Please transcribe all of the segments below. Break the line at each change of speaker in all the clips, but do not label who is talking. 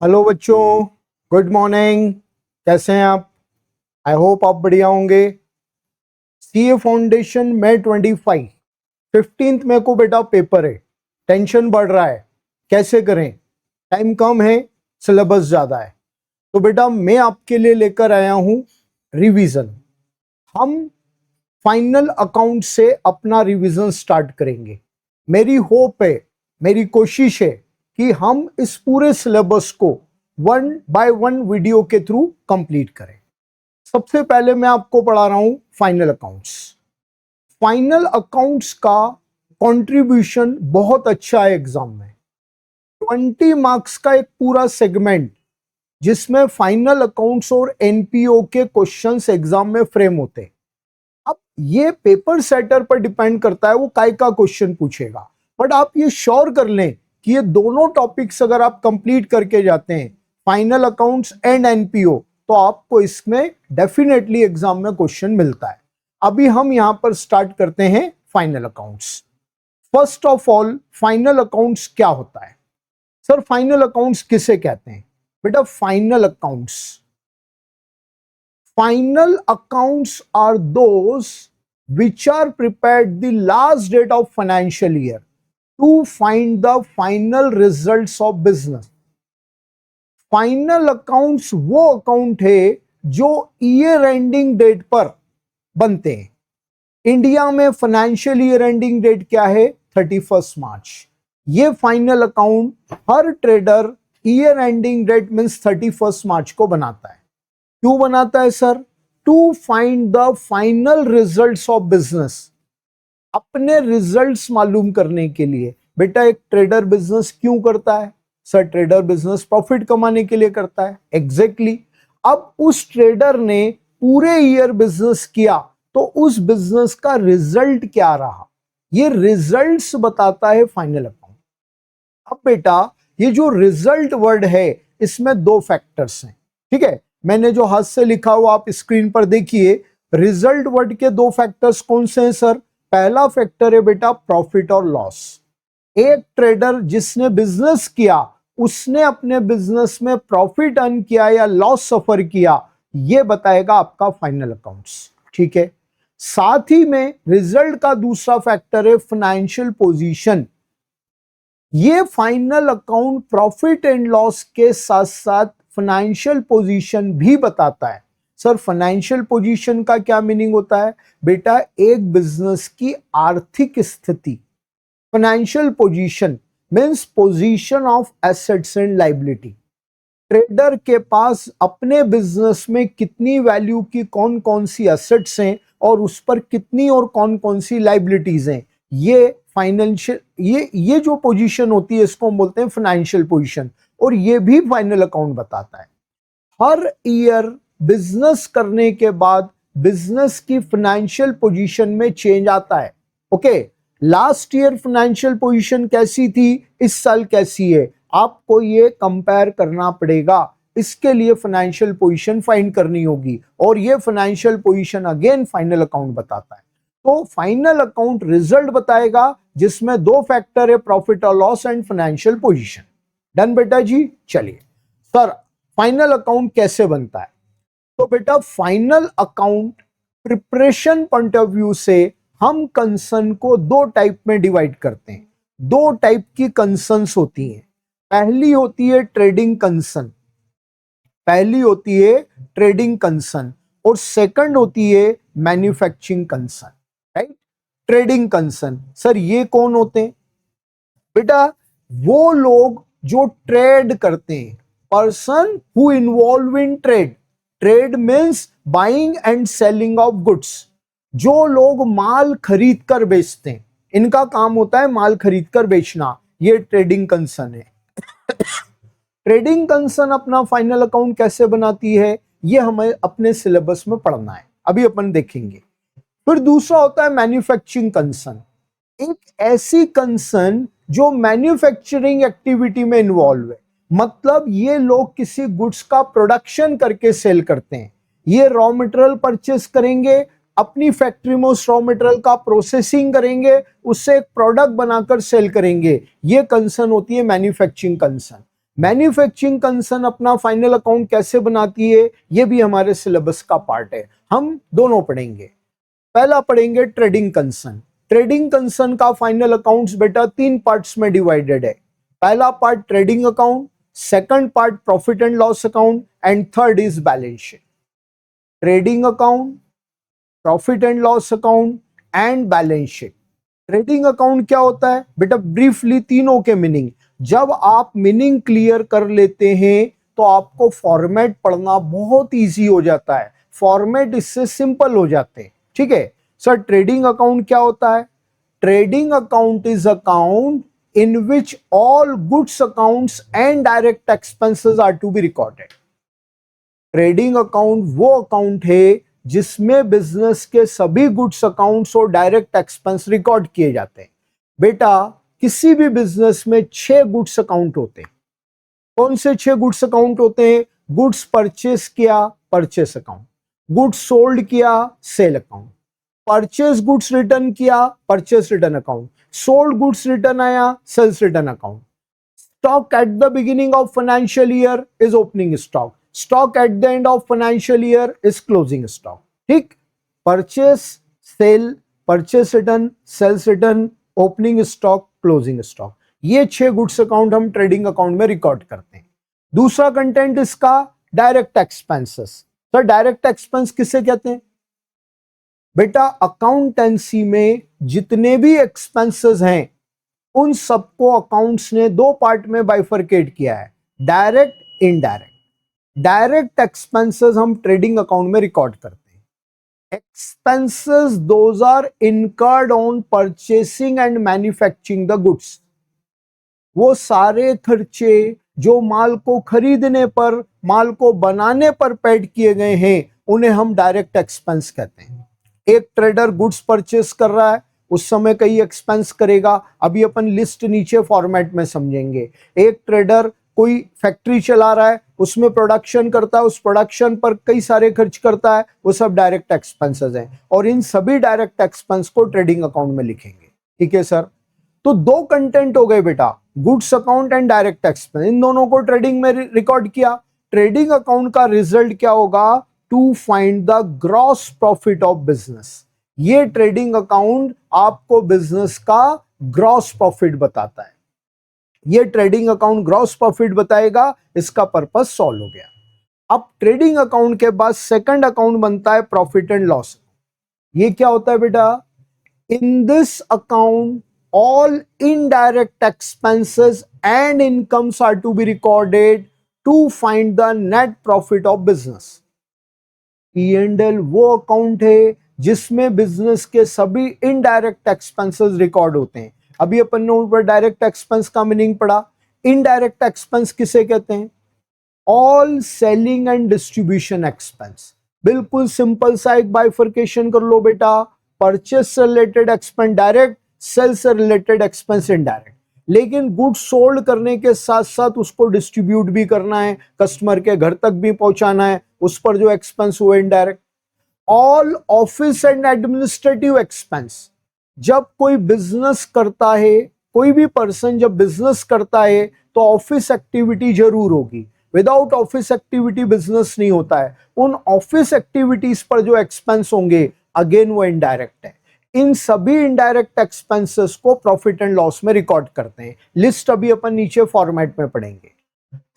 Hello बच्चों, good morning. कैसे हैं आप? आई होप आप बढ़िया होंगे। सीए फाउंडेशन मई 15 मई को बेटा पेपर है। टेंशन बढ़ रहा है, कैसे करें? टाइम कम है, सिलेबस ज्यादा है। तो बेटा मैं आपके लिए लेकर आया हूं रिवीजन। हम फाइनल अकाउंट से अपना रिवीजन स्टार्ट करेंगे। मेरी होप है, मेरी कोशिश है कि हम इस पूरे सिलेबस को 1 बाय 1 वीडियो के थ्रू कंप्लीट करें। सबसे पहले मैं आपको पढ़ा रहा हूं फाइनल अकाउंट्स। फाइनल अकाउंट्स का कंट्रीब्यूशन बहुत अच्छा है एग्जाम में। 20 मार्क्स का एक पूरा सेगमेंट जिसमें फाइनल अकाउंट्स और एनपीओ के क्वेश्चंस एग्जाम में फ्रेम होते हैं। अब ये पेपर सेटर पर डिपेंड करता है वो काय का क्वेश्चन पूछेगा, बट आप ये श्योर कर लें कि ये दोनों टॉपिक्स अगर आप कंप्लीट करके जाते हैं, फाइनल अकाउंट्स एंड एनपीओ, तो आपको इसमें डेफिनेटली एग्जाम में क्वेश्चन मिलता है। अभी हम यहां पर स्टार्ट करते हैं final accounts. First of all, final accounts क्या होता है? सर फाइनल अकाउंट्स किसे कहते हैं? बेटा Final accounts are those which are prepared the last date of financial year to find the final results of business. Final accounts वो account है जो ईयर एंडिंग डेट पर बनते हैं। इंडिया में फाइनेंशियल ईयर एंडिंग डेट क्या है? 31 मार्च। ये फाइनल अकाउंट हर trader year ending date means 31 March को बनाता है। क्यों बनाता है sir? To find the final results of business. अपने रिजल्ट्स मालूम करने के लिए। बेटा एक ट्रेडर बिजनेस क्यों करता है? सर ट्रेडर बिजनेस प्रॉफिट कमाने के लिए करता है। एग्जैक्टली। अब उस ट्रेडर ने पूरे ईयर बिजनेस किया तो उस बिजनेस का रिजल्ट क्या रहा, ये रिजल्ट्स बताता है फाइनल अकाउंट। अब बेटा ये जो रिजल्ट वर्ड है इसमें दो फैक्टर्स हैं, ठीक है? मैंने जो हाथ से लिखा हुआ आप स्क्रीन पर देखिए। रिजल्ट वर्ड के दो फैक्टर्स कौन से हैं सर? पहला फैक्टर है बेटा प्रॉफिट और लॉस। एक ट्रेडर जिसने बिजनेस किया उसने अपने बिजनेस में प्रॉफिट अर्न किया या लॉस सफर किया, यह बताएगा आपका फाइनल अकाउंट्स, ठीक है? साथ ही में रिजल्ट का दूसरा फैक्टर है फाइनेंशियल पोजीशन। ये final account profit and loss के साथ साथ फाइनेंशियल पोजीशन भी बताता है। सर फाइनेंशियल पोजीशन का क्या मीनिंग होता है? बेटा एक बिजनेस की आर्थिक स्थिति। Financial position means position of assets and liability. Trader के पास अपने बिजनेस में कितनी वैल्यू की कौन कौन सी एसेट्स हैं और उस पर कितनी और कौन कौन सी लायबिलिटीज हैं, ये फाइनेंशियल ये जो पोजीशन होती है इसको हम बोलते हैं फाइनेंशियल पोजीशन, और ये भी फाइनल अकाउंट बताता है। हर ईयर बिजनेस करने के बाद बिजनेस की फाइनेंशियल पोजीशन में चेंज आता है। Okay, last year financial position कैसी थी, इस साल कैसी है, आपको ये कंपेयर करना पड़ेगा। इसके लिए फाइनेंशियल पोजीशन फाइंड करनी होगी और ये financial position again final account बताता है। तो फाइनल अकाउंट रिजल्ट बताएगा जिसमें दो फैक्टर है, प्रॉफिट और loss and financial position. Done बेटा जी। चलिए सर फाइनल अकाउंट कैसे बनता है? तो बेटा final account preparation point of view से हम कंसर्न को दो टाइप में डिवाइड करते हैं। दो टाइप की कंसर्न्स होती हैं। पहली होती है ट्रेडिंग कंसर्न, और सेकंड होती है manufacturing concern, right? Trading concern sir ये कौन होते हैं? बेटा वो लोग जो ट्रेड करते हैं, person who involve in trade means buying and selling of goods. जो लोग माल खरीद कर बेचते हैं, इनका काम होता है माल खरीद कर बेचना, ये ट्रेडिंग कंसर्न है। ट्रेडिंग कंसर्न अपना फाइनल अकाउंट कैसे बनाती है ये हमें अपने सिलेबस में पढ़ना है, अभी अपन देखेंगे। फिर दूसरा होता है मैन्युफैक्चरिंग कंसर्न। एक ऐसी कंसर्न जो मैन्युफैक्चरिंग एक्टिविटी में इन्वॉल्व है, मतलब ये लोग किसी गुड्स का प्रोडक्शन करके सेल करते हैं। ये रॉ मटेरियल परचेस करेंगे, अपनी फैक्ट्री में उस रॉ मटेरियल का प्रोसेसिंग करेंगे, उससे एक प्रोडक्ट बनाकर सेल करेंगे। ये कंसर्न होती है मैन्युफैक्चरिंग कंसर्न। मैन्युफैक्चरिंग कंसर्न अपना फाइनल अकाउंट कैसे बनाती है, ये भी हमारे सिलेबस का पार्ट है, हम दोनों पढ़ेंगे। पहला पढ़ेंगे ट्रेडिंग कंसर्न। ट्रेडिंग कंसर्न का फाइनल अकाउंट्स बेटा 3 पार्ट्स में डिवाइडेड है। पहला part trading account, second part profit and loss account and third is balance sheet. Trading account, profit and loss account and balance sheet. Trading account क्या होता है बेटा, briefly तीनों के मीनिंग। जब आप मीनिंग क्लियर कर लेते हैं तो आपको फॉर्मेट पढ़ना बहुत इजी हो जाता है, फॉर्मेट इससे सिंपल हो जाते हैं। ठीक है सर, ट्रेडिंग अकाउंट क्या होता है? Trading account is account in which all goods accounts and direct expenses are to be recorded. Trading account वो अकाउंट है जिसमें बिजनेस के सभी गुड्स अकाउंट्स और डायरेक्ट एक्सपेंस रिकॉर्ड किए जाते हैं। बेटा किसी भी बिजनेस में 6 गुड्स अकाउंट होते हैं। कौन से 6 गुड्स अकाउंट होते हैं? गुड्स परचेस किया, परचेस अकाउंट। गुड्स सोल्ड किया, sale account. Purchase goods return किया, purchase return account. Sold goods return आया, sales return account. Stock at the beginning of financial year is opening stock. Stock at the end of financial year is closing stock. ठीक, purchase, sale, purchase return, sales return, opening stock, closing stock, ये 6 goods account हम trading account में record करते हैं। दूसरा content इसका direct expenses. Sir direct expense किसे कहते हैं? बेटा अकाउंटेंसी में जितने भी एक्सपेंसेस हैं उन सबको अकाउंट्स ने 2 पार्ट में बाइफरकेट किया है, डायरेक्ट, इनडायरेक्ट। डायरेक्ट एक्सपेंसेस हम ट्रेडिंग अकाउंट में रिकॉर्ड करते हैं। Expenses those are incurred on purchasing and manufacturing the goods. वो सारे खर्चे जो माल को खरीदने पर, माल को बनाने पर पेड किए गए हैं, उन्हें हम डायरेक्ट एक्सपेंस कहते हैं। एक ट्रेडर गुड्स परचेस कर रहा है, उस समय कई एक्सपेंस करेगा, अभी अपन लिस्ट नीचे फॉर्मेट में समझेंगे। एक ट्रेडर कोई फैक्ट्री चला रहा है, उसमें प्रोडक्शन करता है, उस प्रोडक्शन पर कई सारे खर्च करता है, वो सब डायरेक्ट एक्सपेंसेस हैं और इन सभी डायरेक्ट एक्सपेंस को ट्रेडिंग अकाउंट में लिखेंगे। ठीक है सर, तो 2 कंटेंट हो गए बेटा, goods account and direct expense, इन दोनों को ट्रेडिंग में रिकॉर्ड किया। ट्रेडिंग अकाउंट का रिजल्ट क्या होगा? To find the gross profit of business. ये ट्रेडिंग अकाउंट आपको बिजनेस का ग्रॉस प्रॉफिट बताता है। ये ट्रेडिंग अकाउंट ग्रॉस प्रॉफिट बताएगा, इसका पर्पस सॉल्व हो गया। अब ट्रेडिंग अकाउंट के बाद सेकंड अकाउंट बनता है प्रॉफिट एंड लॉस। ये क्या होता है बेटा? इन this account all indirect expenses and incomes are to be recorded to find the net profit of business. P&L वो अकाउंट है जिसमें बिजनेस के सभी इनडायरेक्ट एक्सपेंसेस रिकॉर्ड होते हैं। अभी अपन ने ऊपर डायरेक्ट एक्सपेंस का मीनिंग पढ़ा। इनडायरेक्ट एक्सपेंस किसे कहते हैं? All selling and distribution expense. बिल्कुल सिंपल सा एक बाइफर्केशन कर लो बेटा, परचेस से रिलेटेड एक्सपेंस डायरेक्ट, सेल से रिलेटेड एक्सपेंस इनडायरेक्ट। लेकिन गुड्स सोल्ड करने के साथ साथ उसको डिस्ट्रीब्यूट भी करना है, कस्टमर के घर तक भी पहुंचाना है, उस पर जो एक्सपेंस हुए indirect. All office and administrative expense. जब कोई बिजनेस करता है, कोई भी पर्सन जब बिजनेस करता है तो ऑफिस एक्टिविटी जरूर होगी, विदाउट ऑफिस एक्टिविटी बिजनेस नहीं होता है। उन ऑफिस एक्टिविटीज पर जो एक्सपेंस होंगे अगेन वो इनडायरेक्ट है। इन सभी इनडायरेक्ट एक्सपेंसेस को प्रॉफिट एंड लॉस में रिकॉर्ड करते हैं। लिस्ट अभी अपन नीचे फॉर्मेट में पढ़ेंगे।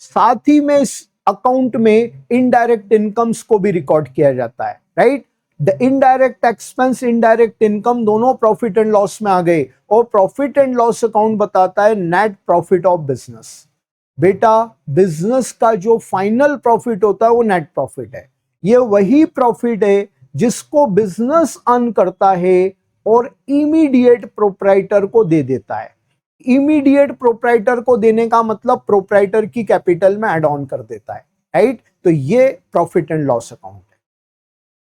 साथ ही में इस अकाउंट में इनडायरेक्ट इनकम्स को भी रिकॉर्ड किया जाता है, right. The indirect expense, indirect income दोनों प्रॉफिट एंड लॉस में आ गए और प्रॉफिट एंड लॉस अकाउंट बताता है नेट प्रॉफिट ऑफ बिजनेस। बेटा बिजनेस का जो फाइनल प्रॉफिट होता है वो नेट प्रॉफिट है। ये वही प्रॉफिट है जिसको बिजनेस अर्न करता है और इमीडिएट प्रोप्राइटर को दे देता है। इमीडिएट प्रोप्राइटर को देने का मतलब प्रोप्राइटर की कैपिटल में ऐड ऑन कर देता है, राइट। तो ये प्रॉफिट एंड लॉस अकाउंट है।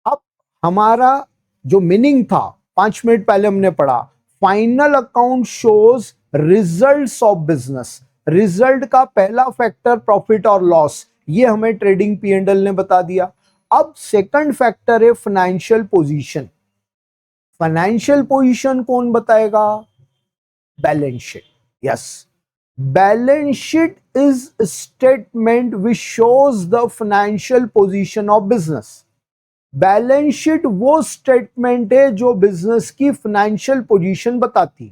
अब हमारा जो मीनिंग था 5 मिनट पहले हमने पढ़ा, final account shows results of business. Result का पहला फैक्टर प्रॉफिट और लॉस, ये हमें ट्रेडिंग P&L ने बता दिया। अब सेकंड फैक्टर है फाइनेंशियल पोजीशन। फाइनेंशियल पोजीशन कौन बताएगा? Balance sheet. Yes, balance sheet is statement which shows the financial position of business. Balance sheet वो स्टेटमेंट है जो बिजनेस की फाइनेंशियल पोजीशन बताती।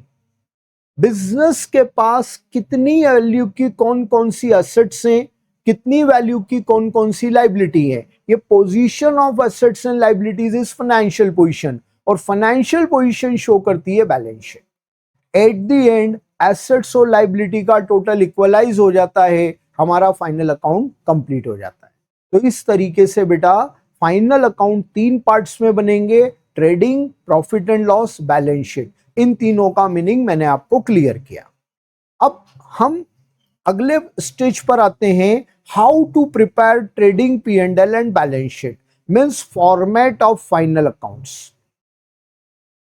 बिजनेस के पास कितनी वैल्यू की कौन कौन सी एसेट्स हैं, कितनी वैल्यू की कौन कौन सी लाइबिलिटी है। ये position of assets and liabilities is financial position, और फाइनेंशियल पोजीशन शो करती है balance sheet. Eight the and assets और लाइबिलिटी का टोटल इक्वलाइज हो जाता है, हमारा फाइनल अकाउंट कंप्लीट हो जाता है। तो इस तरीके से बेटा फाइनल अकाउंट 3 पार्ट्स में बनेंगे, trading, profit and loss, balance sheet. इन तीनों का मीनिंग मैंने आपको क्लियर किया। अब हम अगले स्टेज पर आते हैं, how to prepare trading P&L and balance sheet, means format of final accounts.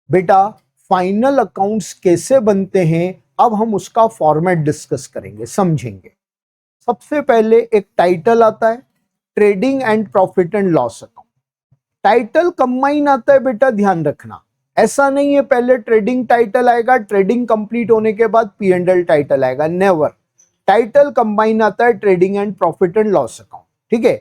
बेटा फाइनल अकाउंट्स कैसे बनते हैं, अब हम उसका फॉर्मेट डिस्कस करेंगे, समझेंगे। सबसे पहले एक टाइटल आता है, trading and profit and loss account. Title combine आता है बेटा, ध्यान रखना, ऐसा नहीं है पहले ट्रेडिंग टाइटल आएगा, ट्रेडिंग कंप्लीट होने के बाद P&L टाइटल आएगा, नेवर। टाइटल कंबाइन आता है trading and profit and loss account, ठीक है।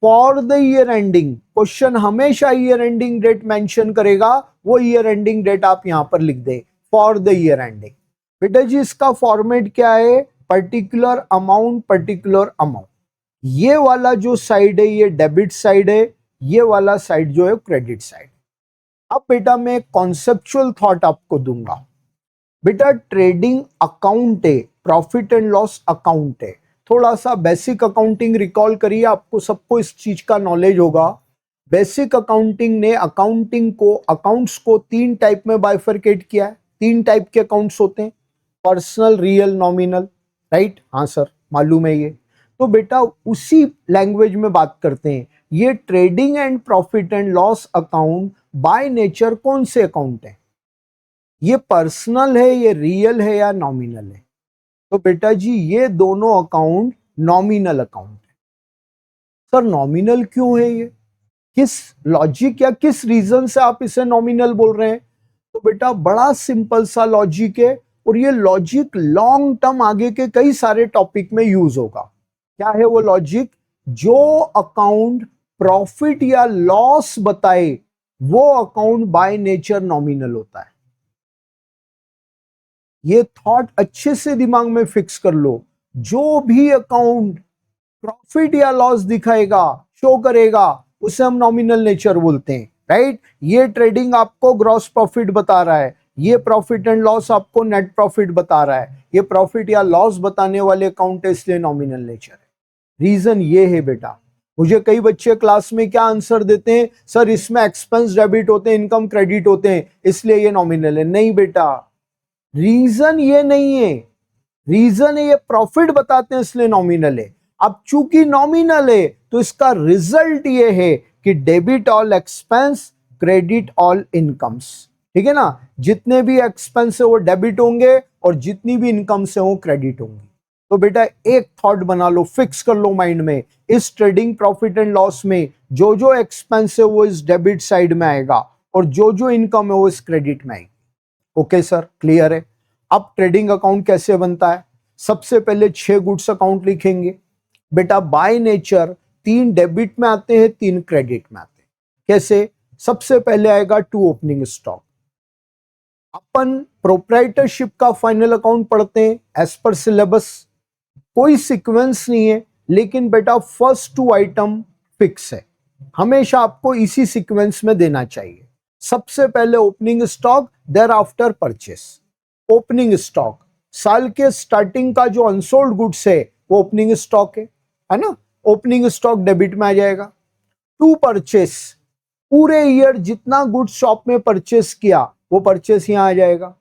For the year ending, question हमेशा ईयर एंडिंग डेट मेंशन करेगा, वो ईयर एंडिंग डेट आप यहां पर लिख दे, फॉर द ईयर एंडिंग। बेटा जी इसका फॉर्मेट क्या है, पर्टिकुलर अमाउंट, पर्टिकुलर अमाउंट। ये वाला जो साइड है ये डेबिट साइड है, ये वाला साइड जो है क्रेडिट साइड। अब बेटा मैं कॉन्सेप्चुअल थॉट आपको दूंगा। बेटा ट्रेडिंग अकाउंट है, प्रॉफिट एंड लॉस अकाउंट है। थोड़ा सा बेसिक अकाउंटिंग रिकॉल करिए, आपको सबको इस चीज का नॉलेज होगा। बेसिक अकाउंटिंग ने अकाउंटिंग को, अकाउंट्स को 3 टाइप में बाइफरकेट किया है। 3 टाइप के अकाउंट्स होते हैं, पर्सनल, रियल, नॉमिनल, राइट? हाँ सर मालूम है ये। तो बेटा उसी लैंग्वेज में बात करते हैं। ये trading and profit and loss account by nature कौन से अकाउंट है, ये पर्सनल है, ये रियल है या नॉमिनल है? तो बेटा जी ये दोनों अकाउंट नॉमिनल अकाउंट है। सर नॉमिनल क्यों है ये, किस लॉजिक या किस रीजन से आप इसे नॉमिनल बोल रहे हैं? तो बेटा बड़ा सिंपल सा लॉजिक है, और ये लॉजिक लॉन्ग टर्म आगे के कई सारे टॉपिक में यूज होगा। क्या है वो लॉजिक? जो अकाउंट प्रॉफिट या लॉस बताए वो अकाउंट बाय नेचर नॉमिनल होता है। ये थॉट अच्छे से दिमाग में फिक्स कर लो। जो भी अकाउंट प्रॉफिट या लॉस दिखाएगा, शो करेगा, उसे हम नॉमिनल नेचर बोलते हैं, राइट? ये ट्रेडिंग आपको ग्रॉस प्रॉफिट बता रहा है, ये प्रॉफिट एंड लॉस आपको नेट प्रॉफिट बता रहा है, ये प्रॉफिट या लॉस बताने वाले अकाउंट है, इसलिए नॉमिनल नेचर है। रीजन ये है बेटा, मुझे कई बच्चे क्लास में क्या आंसर देते हैं, सर इसमें एक्सपेंस डेबिट होते हैं, इनकम क्रेडिट होते हैं, इसलिए ये नॉमिनल है। नहीं बेटा, रीजन ये नहीं है, रीजन है ये प्रॉफिट बताते हैं इसलिए नॉमिनल है। अब चूंकि नॉमिनल है तो इसका रिजल्ट ये है कि debit all expense, credit all incomes, ठीक है ना? जितने भी एक्सपेंस है वो डेबिट होंगे और जितनी भी इनकम्स है वो क्रेडिट होंगी। तो बेटा एक थॉट बना लो, फिक्स कर लो माइंड में, इस ट्रेडिंग प्रॉफिट एंड लॉस में जो जो एक्सपेंस है वो इस डेबिट साइड में आएगा, और जो जो इनकम है वो इस क्रेडिट में आएगी। ओके सर, क्लियर है? अब ट्रेडिंग अकाउंट कैसे बनता है? सबसे पहले 6 गुड्स अकाउंट लिखेंगे। बेटा बाय नेचर 3 डेबिट में आते हैं, 3 क्रेडिट में आते हैं। कैसे? सबसे पहले आएगा टू ओपनिंग स्टॉक। अपन प्रोप्राइटरशिप का फाइनल अकाउंट पढ़ते हैं एज पर सिलेबस, कोई सीक्वेंस नहीं है, लेकिन बेटा फर्स्ट 2 आइटम फिक्स है, हमेशा आपको इसी सीक्वेंस में देना चाहिए। सबसे पहले opening stock, thereafter purchase. Opening stock साल के स्टार्टिंग का जो अनसोल्ड गुड्स है वो ओपनिंग स्टॉक है ना? ओपनिंग स्टॉक डेबिट में आ जाएगा। टू परचेस, पूरे ईयर जितना गुड्स शॉप में परचेस किया वो परचेस यहां आ जाएगा।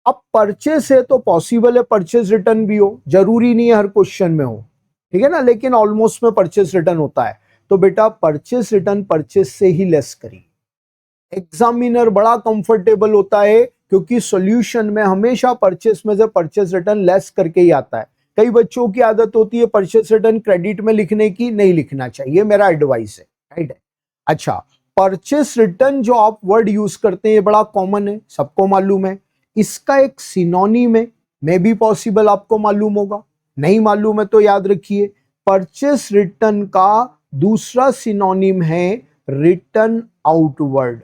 अब परचेस है तो पॉसिबल है परचेस रिटर्न भी हो, जरूरी नहीं है हर क्वेश्चन में हो, ठीक है ना? लेकिन ऑलमोस्ट में परचेस रिटर्न होता है। तो बेटा परचेस रिटर्न परचेस से ही लेस करिए। एग्जामिनर बड़ा कंफर्टेबल होता है क्योंकि सॉल्यूशन में हमेशा परचेस में से परचेस रिटर्न लेस करके ही आता है। कई बच्चों की आदत होती है परचेस रिटर्न क्रेडिट में लिखने की, नहीं लिखना चाहिए, मेरा एडवाइस है, राइट है? अच्छा, परचेस रिटर्न जो आप वर्ड यूज करते हैं ये बड़ा कॉमन है, सबको मालूम है। इसका एक सिनोनिम है, मे बी पॉसिबल, आपको मालूम होगा। नहीं मालूम है तो याद रखिए, परचेस रिटर्न का दूसरा सिनोनिम है रिटर्न आउटवर्ड।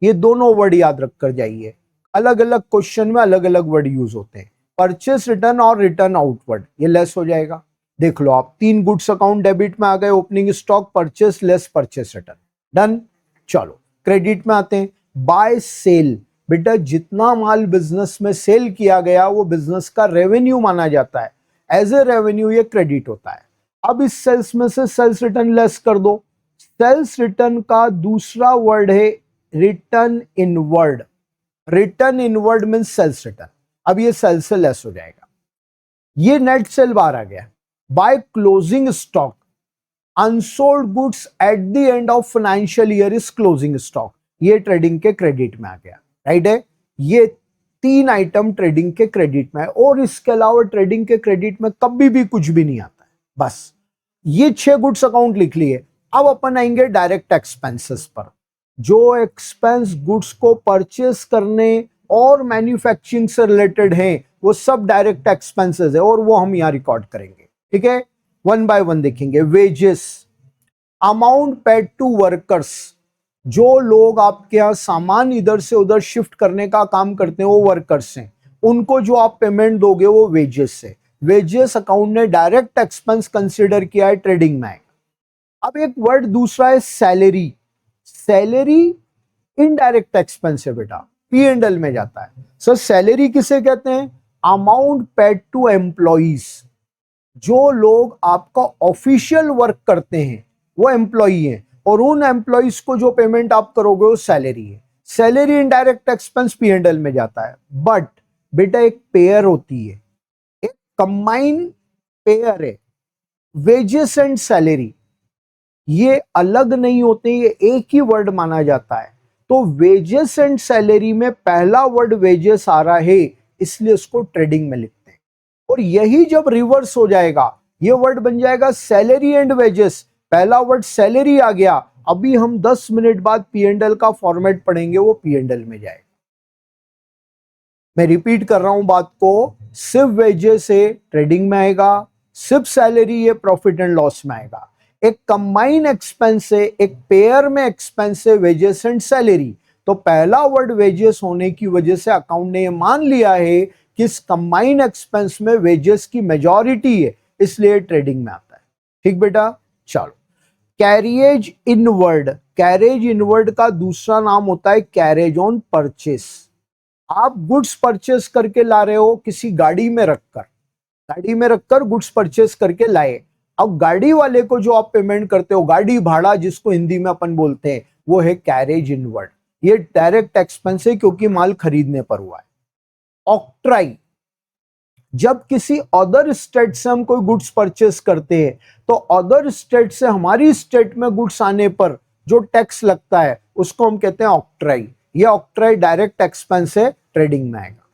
ये दोनों वर्ड याद रख कर जाइए, अलग अलग क्वेश्चन में अलग अलग वर्ड यूज होते हैं, परचेस रिटर्न और रिटर्न आउटवर्ड। ये लेस हो जाएगा, देख लो आप, 3 गुड्स अकाउंट डेबिट में आ गए, opening stock, purchase less purchase return, done. चलो क्रेडिट में आते हैं, बाय सेल। बेटा जितना माल बिजनेस में सेल किया गया वो बिजनेस का रेवेन्यू माना जाता है, एज ए रेवेन्यू ये क्रेडिट होता है। अब इस सेल्स में से सेल्स रिटर्न लेस कर दो, सेल्स रिटर्न का दूसरा वर्ड है return inward. Return inward means sales return. अब ये सेल्स से लेस हो जाएगा, ये नेट सेल बाहर आ गया। By closing stock, unsold goods at the end of financial year is closing stock, ये ट्रेडिंग के क्रेडिट में आ गया, राइट है। ये 3 आइटम ट्रेडिंग के क्रेडिट में है, और इसके अलावा ट्रेडिंग के क्रेडिट में कभी भी कुछ भी नहीं आता है। बस ये 6 गुड्स अकाउंट लिख लिए। अब अपन आएंगे डायरेक्ट एक्सपेंसेस पर। जो एक्सपेंस गुड्स को परचेस करने और मैन्युफैक्चरिंग से रिलेटेड हैं वो सब डायरेक्ट एक्सपेंसेस है, और वो हम यहां रिकॉर्ड करेंगे, ठीक है। 1 बाय 1 देखेंगे। Wages, amount paid to workers, जो लोग आपके यहां सामान इधर से उधर शिफ्ट करने का काम करते हैं वो वर्कर्स हैं, उनको जो आप पेमेंट दोगे वो वेजेस से। वेजेस अकाउंट ने डायरेक्ट एक्सपेंस कंसिडर किया है, ट्रेडिंग में। अब एक वर्ड दूसरा है सैलरी। सैलरी इनडायरेक्ट एक्सपेंस है बेटा, P&L में जाता है। सर सैलरी किसे कहते हैं? अमाउंट पेड टू एम्प्लॉइज, जो लोग आपका ऑफिशियल वर्क करते हैं वो एम्प्लॉई हैं, और उन एम्प्लॉइज को जो पेमेंट आप करोगे वो सैलरी है। सैलरी इनडायरेक्ट एक्सपेंस P&L में जाता है। बट बेटा एक पेयर होती है, एक कंबाइन पेयर है, वेजेस एंड सैलरी, ये अलग नहीं होते, ये एक ही वर्ड माना जाता है। तो वेजेस एंड सैलरी में पहला वर्ड वेजेस आ रहा है, इसलिए उसको ट्रेडिंग में लिखते हैं। और यही जब रिवर्स हो जाएगा, ये वर्ड बन जाएगा सैलरी एंड वेजेस, पहला वर्ड सैलरी आ गया। अभी हम 10 मिनट बाद P&L का फॉर्मेट पढ़ेंगे, वो P&L में जाएगा। मैं रिपीट कर रहा हूं बात को, सिर्फ वेजेस है ट्रेडिंग में आएगा, सिर्फ सैलरी है प्रॉफिट एंड लॉस में आएगा। एक कंबाइन एक्सपेंस है, एक पेयर में एक्सपेंस है वेजेस एंड सैलरी। तो पहला वर्ड वेजेस होने की वजह से अकाउंट ने मान लिया है कि इस कंबाइन एक्सपेंस में वेजेस की मेजॉरिटी है, इसलिए ट्रेडिंग में आता है। ठीक बेटा, चलो। कैरियज इनवर्ड, कैरेज इनवर्ड का दूसरा नाम होता है कैरेज ऑन परचेस। आप गुड्स परचेस करके ला रहे हो किसी गाड़ी में रखकर, गाड़ी में रखकर गुड्स परचेस करके लाए। अब गाड़ी वाले को जो आप पेमेंट करते हो, गाड़ी भाड़ा जिसको हिंदी में अपन बोलते हैं, वो है कैरेज इनवर्ड। ये डायरेक्ट एक्सपेंस है क्योंकि माल खरीदने पर हुआ है। ऑक्ट्राई, जब किसी अदर स्टेट से हम कोई गुड्स परचेस करते हैं तो अदर स्टेट से हमारी स्टेट में गुड्स आने पर जो टैक्स लगता है उसको हम कहते हैं ऑक्ट्राई। ये ऑक्ट्राई डायरेक्ट एक्सपेंस है, ट्रेडिंग में आएगा।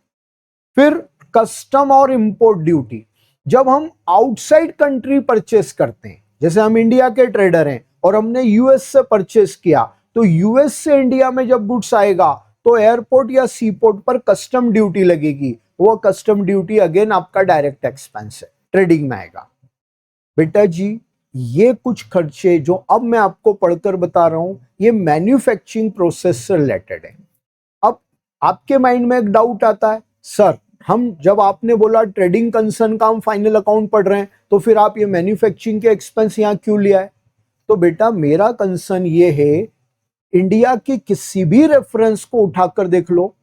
फिर कस्टम और इंपोर्ट ड्यूटी, जब हम आउटसाइड कंट्री परचेस करते हैं, जैसे हम इंडिया के ट्रेडर हैं और हमने यूएस से परचेस किया, तो यूएस से इंडिया में जब गुड्स आएगा तो एयरपोर्ट या सीपोर्ट पर कस्टम ड्यूटी लगेगी। वो कस्टम ड्यूटी अगेन आपका डायरेक्ट एक्सपेंस है, ट्रेडिंग में आएगा। बेटा जी ये कुछ खर्चे जो अब मैं आपको पढ़कर बता रहा हूं, ये मैन्युफैक्चरिंग प्रोसेस से रिलेटेड है। अब आपके माइंड में एक डाउट आता है, सर हम जब आपने बोला ट्रेडिंग कंसर्न का हम फाइनल अकाउंट पढ़ रहे हैं, तो फिर आप ये मैन्युफैक्चरिंग के एक्सपेंस यहां क्यों लिया है? तो बेटा मेरा कंसर्न ये है, इंडिया के किसी भी रेफरेंस को उठाकर देख लो,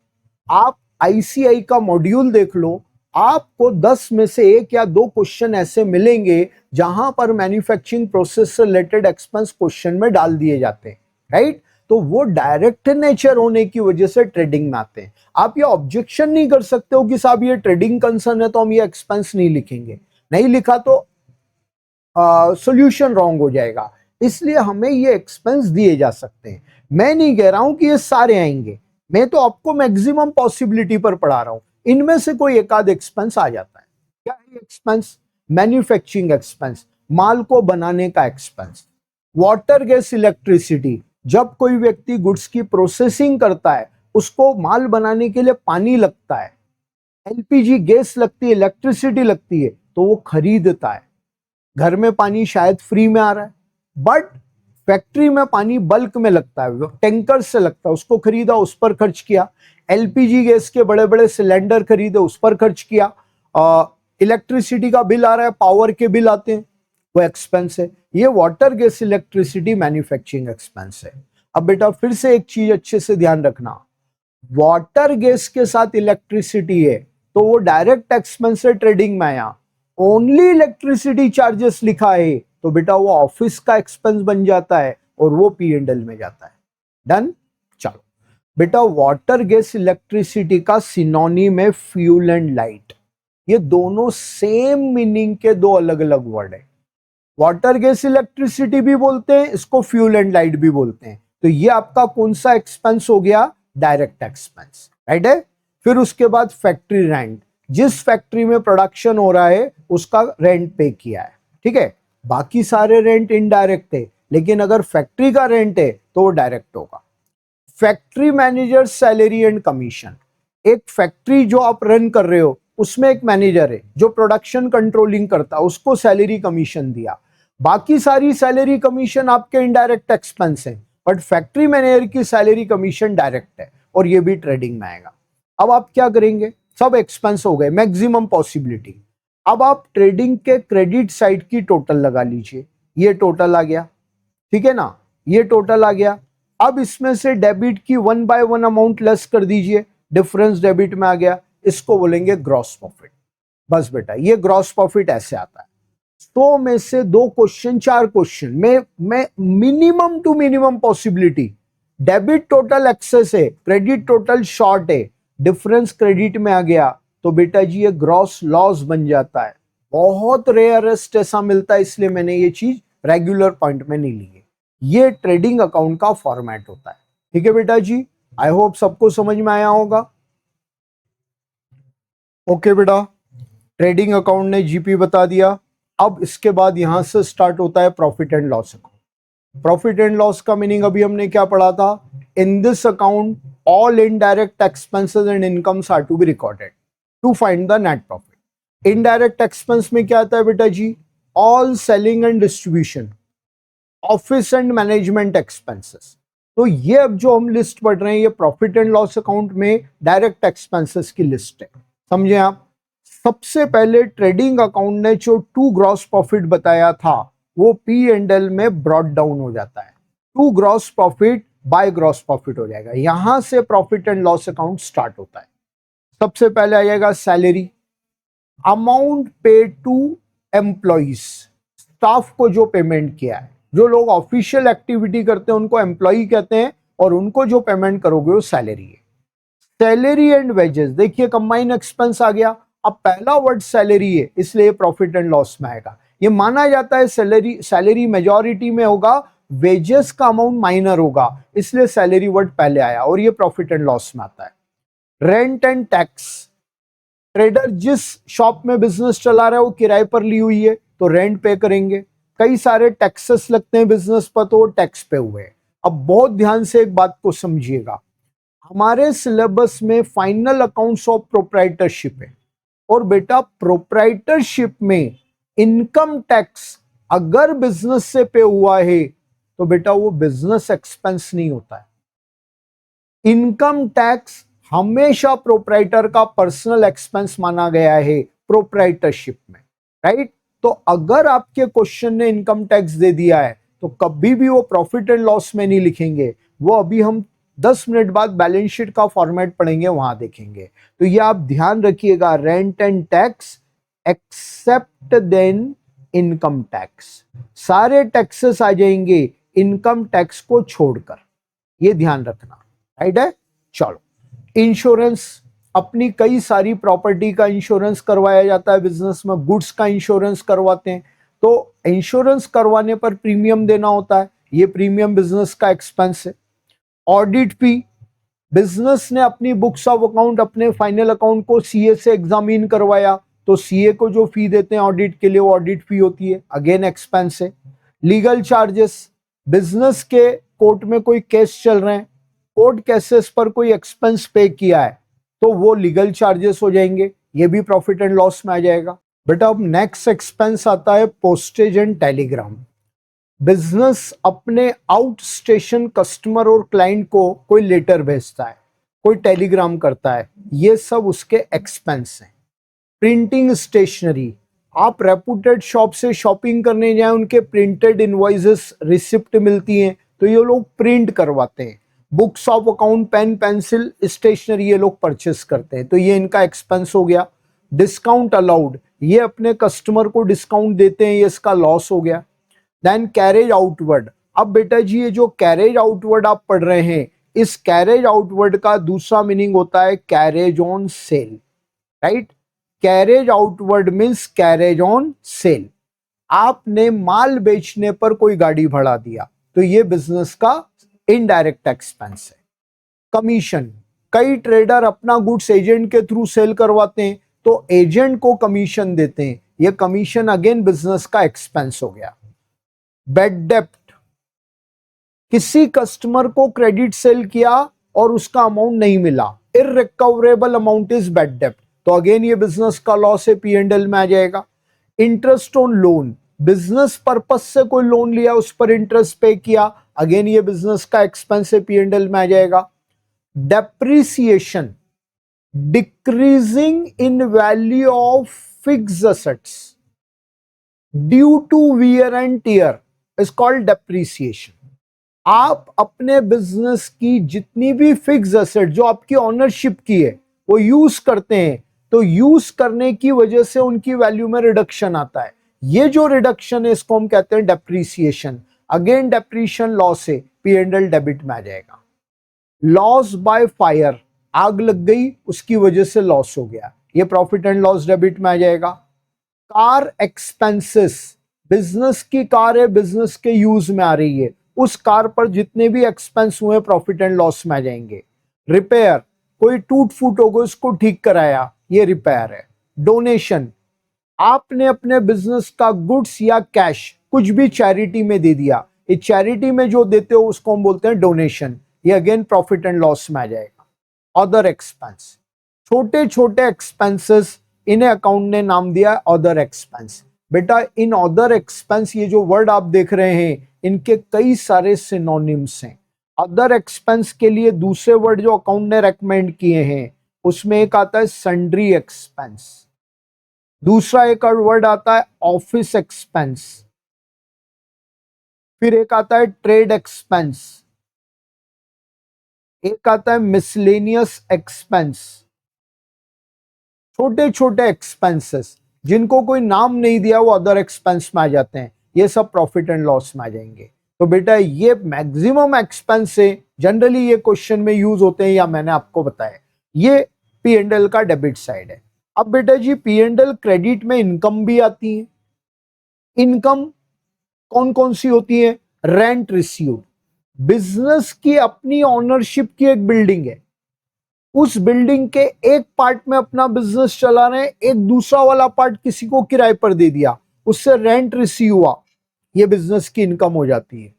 आप आईसीआई का मॉड्यूल देख लो, आपको 10 में से 1 या 2 क्वेश्चन ऐसे मिलेंगे जहां पर मैन्युफैक्चरिंग प्रोसेस से रिलेटेड एक्सपेंस क्वेश्चन में डाल दिए जाते हैं, राइट। तो वो डायरेक्ट नेचर होने की वजह से ट्रेडिंग में आते हैं। आप ये ऑब्जेक्शन नहीं कर सकते हो कि साहब ये ट्रेडिंग कंसर्न है तो हम ये एक्सपेंस नहीं लिखेंगे, नहीं लिखा तो सॉल्यूशन रॉन्ग हो जाएगा, इसलिए हमें ये एक्सपेंस दिए जा सकते हैं। मैं नहीं कह रहा हूं कि ये सारे आएंगे, मैं तो आपको मैक्सिमम पॉसिबिलिटी पर पढ़ा रहा हूं, इनमें से कोई एक आध एक्सपेंस आ जाता है। क्या है एक्सपेंस? मैन्युफैक्चरिंग एक्सपेंस, माल को बनाने का एक्सपेंस। वाटर, गैस, इलेक्ट्रिसिटी, जब कोई व्यक्ति गुड्स की प्रोसेसिंग करता है उसको माल बनाने के लिए पानी लगता है, एलपीजी गैस लगती है, इलेक्ट्रिसिटी लगती है, तो वो खरीदता है। घर में पानी शायद फ्री में आ रहा है, बट फैक्ट्री में पानी बल्क में लगता है, टैंकर से लगता है, उसको खरीदा, उस पर खर्च किया। एलपीजी गैस के बड़े बड़े सिलेंडर खरीदे, उस पर खर्च किया। इलेक्ट्रिसिटी का बिल आ रहा है, पावर के बिल आते हैं, वो एक्सपेंस है। ये water gas electricity manufacturing expense है। अब बेटा फिर से एक चीज अच्छे से ध्यान रखना, वाटर गैस के साथ इलेक्ट्रिसिटी है तो वो डायरेक्ट एक्सपेंस है ट्रेडिंग में। आया ओनली इलेक्ट्रिसिटी चार्जेस लिखा है तो बेटा वो ऑफिस का एक्सपेंस बन जाता है और वो P&L में जाता है। डन। चलो बेटा, वाटर गैस इलेक्ट्रिसिटी का सिनोनिम है फ्यूल एंड लाइट। ये दोनों सेम मीनिंग के दो अलग अलग वर्ड है। वाटर गैस इलेक्ट्रिसिटी भी बोलते हैं, इसको फ्यूल एंड लाइट भी बोलते हैं। तो ये आपका कौन सा एक्सपेंस हो गया? डायरेक्ट एक्सपेंस, राइट है। फिर उसके बाद फैक्ट्री रेंट, जिस फैक्ट्री में प्रोडक्शन हो रहा है उसका रेंट पे किया है, ठीक है। बाकी सारे रेंट इनडायरेक्ट है, लेकिन अगर फैक्ट्री का रेंट है तो वो डायरेक्ट होगा। Factory manager salary and commission, एक फैक्ट्री जो आप रन कर रहे हो उसमें एक मैनेजर है जो प्रोडक्शन कंट्रोलिंग करता है, उसको सैलरी कमीशन दिया। बाकी सारी सैलरी कमीशन आपके इनडायरेक्ट एक्सपेंस है, बट फैक्ट्री मैनेजर की सैलरी कमीशन डायरेक्ट है और ये भी ट्रेडिंग में आएगा। अब आप क्या करेंगे? सब एक्सपेंस हो गए, मैक्सिमम पॉसिबिलिटी। अब आप ट्रेडिंग के क्रेडिट साइड की टोटल लगा लीजिए, ये टोटल आ गया, ठीक है ना, ये टोटल आ गया। अब इसमें से डेबिट की 1 बाय 1 अमाउंट लेस कर दीजिए, डिफरेंस डेबिट में आ गया, इसको बोलेंगे ग्रॉस प्रॉफिट। बस बेटा, ये ग्रॉस प्रॉफिट ऐसे आता है। 100 में से 2 क्वेश्चन 4 क्वेश्चन में minimum to minimum possibility, debit total excess है, क्रेडिट टोटल शॉर्ट है, डिफरेंस क्रेडिट में आ गया, तो बेटा जी ये ग्रॉस लॉस बन जाता है। बहुत रेयरेस्ट ऐसा मिलता है, इसलिए मैंने ये चीज रेगुलर पॉइंट में नहीं ली है। ये ट्रेडिंग अकाउंट का फॉर्मेट होता है, ठीक है बेटा जी। आई होप सबको समझ में आया होगा। ओके बेटा, ट्रेडिंग अकाउंट ने जीपी बता दिया। अब इसके बाद यहां से स्टार्ट होता है profit and loss account. Profit and loss का मीनिंग अभी हमने क्या पढ़ा था? In this account all indirect expenses and incomes are to be recorded to find the net profit. Indirect expense में क्या आता है बेटा जी? All selling and distribution, office and management expenses. तो ये अब जो हम लिस्ट पढ़ रहे हैं, ये प्रॉफिट एंड लॉस अकाउंट में डायरेक्ट एक्सपेंसेस की लिस्ट है, समझे आप। सबसे पहले ट्रेडिंग अकाउंट ने जो 2 ग्रॉस प्रॉफिट बताया था वो P&L में ब्रॉट डाउन हो जाता है, 2 gross profit by gross profit हो जाएगा। यहां से profit and loss account start होता है। सबसे पहले आ जाएगा salary, amount paid to employees, staff को जो पेमेंट किया है। जो लोग ऑफिशियल एक्टिविटी करते हैं उनको एम्प्लॉई कहते हैं, और उनको जो पेमेंट करोगे वो सैलरी है। सैलरी एंड वेजेस, देखिए कंबाइन एक्सपेंस आ गया। अब पहला वर्ड सैलरी है, इसलिए प्रॉफिट एंड लॉस में आएगा। ये माना जाता है सैलरी मेजॉरिटी में होगा, वेजेस का अमाउंट माइनर होगा, इसलिए सैलरी वर्ड पहले आया और ये प्रॉफिट एंड लॉस में आता है। रेंट एंड टैक्स, ट्रेडर जिस शॉप में बिजनेस चला रहा है वो किराए पर ली हुई है तो रेंट पे करेंगे। कई सारे टैक्सेस लगते हैं बिजनेस पर तो टैक्स पे हुए। अब बहुत ध्यान से एक बात को समझिएगा, हमारे सिलेबस में फाइनल अकाउंट्स ऑफ प्रोप्राइटरशिप है, और बेटा प्रोप्राइटरशिप में इनकम टैक्स अगर बिजनेस से पे हुआ है तो बेटा वो बिजनेस एक्सपेंस नहीं होता है। इनकम टैक्स हमेशा प्रोप्राइटर का पर्सनल एक्सपेंस माना गया है प्रोप्राइटरशिप में, राइट। तो अगर आपके क्वेश्चन ने इनकम टैक्स दे दिया है तो कभी भी वो प्रॉफिट एंड लॉस में नहीं लिखेंगे, वो अभी हम 10 मिनट बाद बैलेंस शीट का फॉर्मेट पढ़ेंगे, वहां देखेंगे। तो ये आप ध्यान रखिएगा, rent and tax except then income tax, सारे टैक्सेस आ जाएंगे इनकम टैक्स को छोड़कर, ये ध्यान रखना, राइट है। चलो, इंश्योरेंस, अपनी कई सारी प्रॉपर्टी का इंश्योरेंस करवाया जाता है बिजनेस में, गुड्स का इंश्योरेंस करवाते हैं, तो इंश्योरेंस करवाने पर प्रीमियम देना होता है, ये प्रीमियम बिजनेस का एक्सपेंस है। ऑडिट फी, बिजनेस ने अपनी बुक्स ऑफ अकाउंट, अपने फाइनल अकाउंट को सीए से एग्जामिन करवाया तो सीए को जो फी देते हैं ऑडिट के लिए वो ऑडिट फी होती है, अगेन एक्सपेंस है। लीगल चार्जेस, बिजनेस के कोर्ट में कोई केस चल रहे हैं, कोर्ट केसेस पर कोई एक्सपेंस पे किया है तो वो लीगल चार्जेस हो जाएंगे, ये भी प्रॉफिट एंड लॉस में आ जाएगा। बेटा अब नेक्स्ट एक्सपेंस आता है पोस्टेज एंड टेलीग्राम। बिजनेस अपने आउट स्टेशन कस्टमर और क्लाइंट को कोई लेटर भेजता है, कोई टेलीग्राम करता है, ये सब उसके एक्सपेंस हैं। प्रिंटिंग स्टेशनरी, आप रेपुटेड शॉप से शॉपिंग करने जाएं, उनके प्रिंटेड इनवॉइसेस रिसिप्ट मिलती हैं, तो ये लोग प्रिंट करवाते हैं। Books of account, pen pencil stationery ये लोग परचेस करते हैं, तो ये इनका एक्सपेंस हो गया। डिस्काउंट अलाउड, ये अपने कस्टमर को डिस्काउंट देते हैं, ये इसका लॉस हो गया। देन कैरेज आउटवर्ड, अब बेटा जी ये जो कैरेज आउटवर्ड आप पढ़ रहे हैं, इस कैरेज आउटवर्ड का दूसरा मीनिंग होता है carriage on sale, right. Carriage outward means carriage on sale. आपने माल बेचने पर कोई गाड़ी भड़ा दिया, तो ये बिजनेस का इनडायरेक्ट एक्सपेंस है। कमीशन, कई ट्रेडर अपना गुड्स एजेंट के थ्रू सेल करवाते हैं, तो एजेंट को कमीशन देते हैं, ये कमीशन अगेन बिजनेस का एक्सपेंस हो गया। बैड डेप्ट, किसी कस्टमर को क्रेडिट सेल किया और उसका अमाउंट नहीं मिला, इररिकवरेबल अमाउंट इज बैड डेप्ट, तो अगेन ये बिजनेस का लॉस है, P&L में आ जाएगा। Interest on loan, business purpose से कोई लोन लिया, उस पर इंटरेस्ट पे किया, अगेन ये बिजनेस का एक्सपेंस है, P&L में आ जाएगा। Depreciation, decreasing in value of fixed assets due to wear and tear is called depreciation. आप अपने बिजनेस की जितनी भी फिक्स एसेट जो आपकी ऑनरशिप की है वो यूज करते हैं, तो यूज करने की वजह से उनकी वैल्यू में रिडक्शन आता है, ये जो रिडक्शन है इसको हम कहते हैं डेप्रिसिएशन। अगेन डेप्रिसिएशन लॉस है, P&L डेबिट में आ जाएगा। लॉस बाय फायर, आग लग गई उसकी वजह से लॉस हो गया, ये प्रॉफिट एंड लॉस डेबिट में आ जाएगा। कार एक्सपेंसेस, बिजनेस की कार है, बिजनेस के यूज में आ रही है, उस कार पर जितने भी एक्सपेंस हुए प्रॉफिट एंड लॉस में आ जाएंगे। रिपेयर, कोई टूट फूट हो गई उसको ठीक कराया, ये रिपेयर है। डोनेशन, आपने अपने बिजनेस का गुड्स या कैश कुछ भी चैरिटी में दे दिया, ये चैरिटी में जो देते हो उसको हम बोलते हैं डोनेशन, ये अगेन प्रॉफिट एंड लॉस में आ जाएगा। अदर एक्सपेंस, छोटे छोटे एक्सपेंसेस, इन्हें अकाउंट ने नाम दिया अदर एक्सपेंस। बेटा इन अदर एक्सपेंस, ये जो वर्ड आप देख रहे हैं इनके कई सारे सिनोनिम्स हैं। अदर एक्सपेंस के लिए दूसरे वर्ड जो अकाउंट ने रेकमेंड किए हैं उसमें एक आता है सन्ड्री एक्सपेंस, दूसरा एक और वर्ड आता है ऑफिस एक्सपेंस, फिर एक आता है ट्रेड एक्सपेंस, एक आता है मिसलेनियस एक्सपेंस। छोटे छोटे एक्सपेंसेस जिनको कोई नाम नहीं दिया वो अदर एक्सपेंस में आ जाते हैं, ये सब प्रॉफिट एंड लॉस में आ जाएंगे। तो बेटा ये मैक्सिमम एक्सपेंस है, जनरली ये क्वेश्चन में यूज होते हैं या मैंने आपको बताया, ये P&L का डेबिट साइड है। अब बेटा जी P&L क्रेडिट में इनकम भी आती है। इनकम कौन कौन सी होती है? रेंट रिसीव्ड, बिजनेस की अपनी ऑनरशिप की एक बिल्डिंग है, उस बिल्डिंग के एक पार्ट में अपना बिजनेस चला रहे हैं, एक दूसरा वाला पार्ट किसी को किराए पर दे दिया, उससे रेंट रिसीव हुआ, ये बिजनेस की इनकम हो जाती है।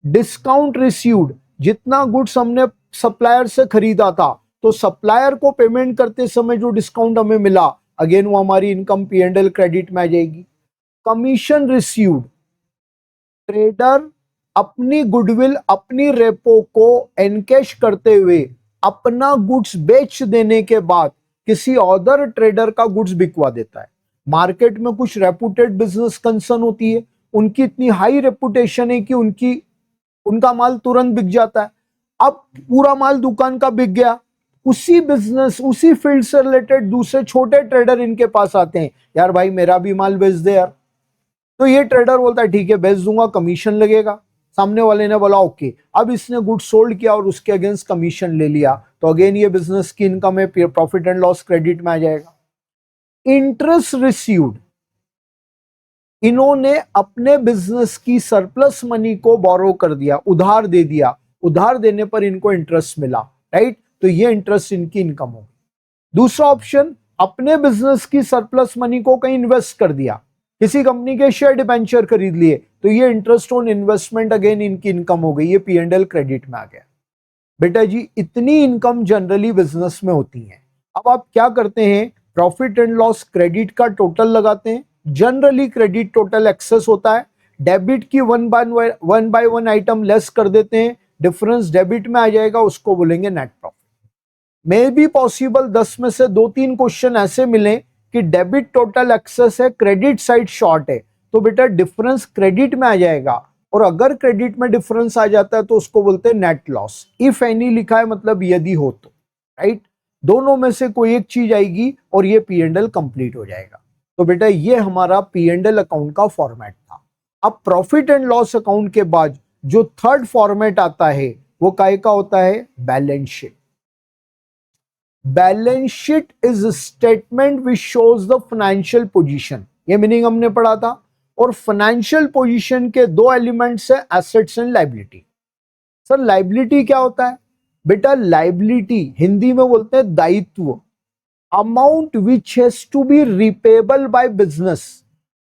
डिस्काउंट रिसीव्ड, जितना गुड्स हमने सप्लायर से खरीदा था तो सप्लायर को पेमेंट करते समय जो डिस्काउंट हमें मिला, अगेन वो हमारी इनकम P&L क्रेडिट में आ जाएगी। कमीशन रिसीव्ड, ट्रेडर अपनी गुडविल, अपनी रेपो को एनकैश करते हुए अपना गुड्स बेच देने के बाद किसी अदर ट्रेडर का गुड्स बिकवा देता है। मार्केट में कुछ रेपुटेड बिजनेस कंसर्न होती है, उनकी इतनी हाई रेपुटेशन है कि उनका माल तुरंत बिक जाता है। अब पूरा माल दुकान का बिक गया, उसी बिजनेस उसी फील्ड से रिलेटेड दूसरे छोटे ट्रेडर इनके पास आते हैं, यार भाई मेरा भी माल बेच दे यार, तो ये ट्रेडर बोलता है ठीक है बेच दूंगा, कमीशन लगेगा। सामने वाले ने बोला ओके, अब इसने गुड सोल्ड किया और उसके अगेंस्ट कमीशन ले लिया, तो अगेन ये बिजनेस की इनकम है, प्रॉफिट एंड लॉस क्रेडिट में आ जाएगा। इंटरेस्ट रिसीव्ड, इन्होंने अपने बिजनेस की सरप्लस मनी को बोरो कर दिया, उधार दे दिया, उधार देने पर इनको इंटरेस्ट मिला, राइट, तो ये इंटरेस्ट इनकी इनकम होगी। दूसरा ऑप्शन, अपने बिजनेस की सरप्लस मनी को कहीं इन्वेस्ट कर दिया, किसी कंपनी के शेयर डिबेंचर खरीद लिए, तो ये इंटरेस्ट ऑन इन्वेस्टमेंट अगेन इनकी इनकम हो गई, ये P&L क्रेडिट में आ गया। बेटा जी इतनी इनकम जनरली बिजनेस में होती है, अब आप क्या करते हैं, प्रॉफिट एंड लॉस क्रेडिट का टोटल लगाते हैं। जनरली क्रेडिट टोटल एक्सेस होता है, डेबिट की one by one item less कर देते हैं, डिफरेंस डेबिट में आ जाएगा, उसको बोलेंगे net profit. May be possible 10 में से 2-3 क्वेश्चन ऐसे मिले कि डेबिट टोटल एक्सेस है, क्रेडिट साइड शॉर्ट है, तो बेटा डिफरेंस क्रेडिट में आ जाएगा, और अगर क्रेडिट में डिफरेंस आ जाता है तो उसको बोलते हैं नेट लॉस। इफ एनी लिखा है मतलब यदि हो तो, राइट, दोनों में से कोई एक चीज आएगी और ये पी एंड एल कंप्लीट हो जाएगा। तो बेटा ये हमारा पी एंड एल अकाउंट का फॉर्मेट था। अब प्रॉफिट एंड लॉस अकाउंट के बाद जो थर्ड फॉर्मेट आता है वो काय का होता है, balance sheet. Balance sheet is statement which shows the financial position, ये मीनिंग हमने पढ़ा था। और फाइनेंशियल पोजीशन के दो एलिमेंट्स है, assets and liability. Sir liability क्या होता है, बेटा लायबिलिटी हिंदी में बोलते हैं दायित्व, amount which has to be repayable by business,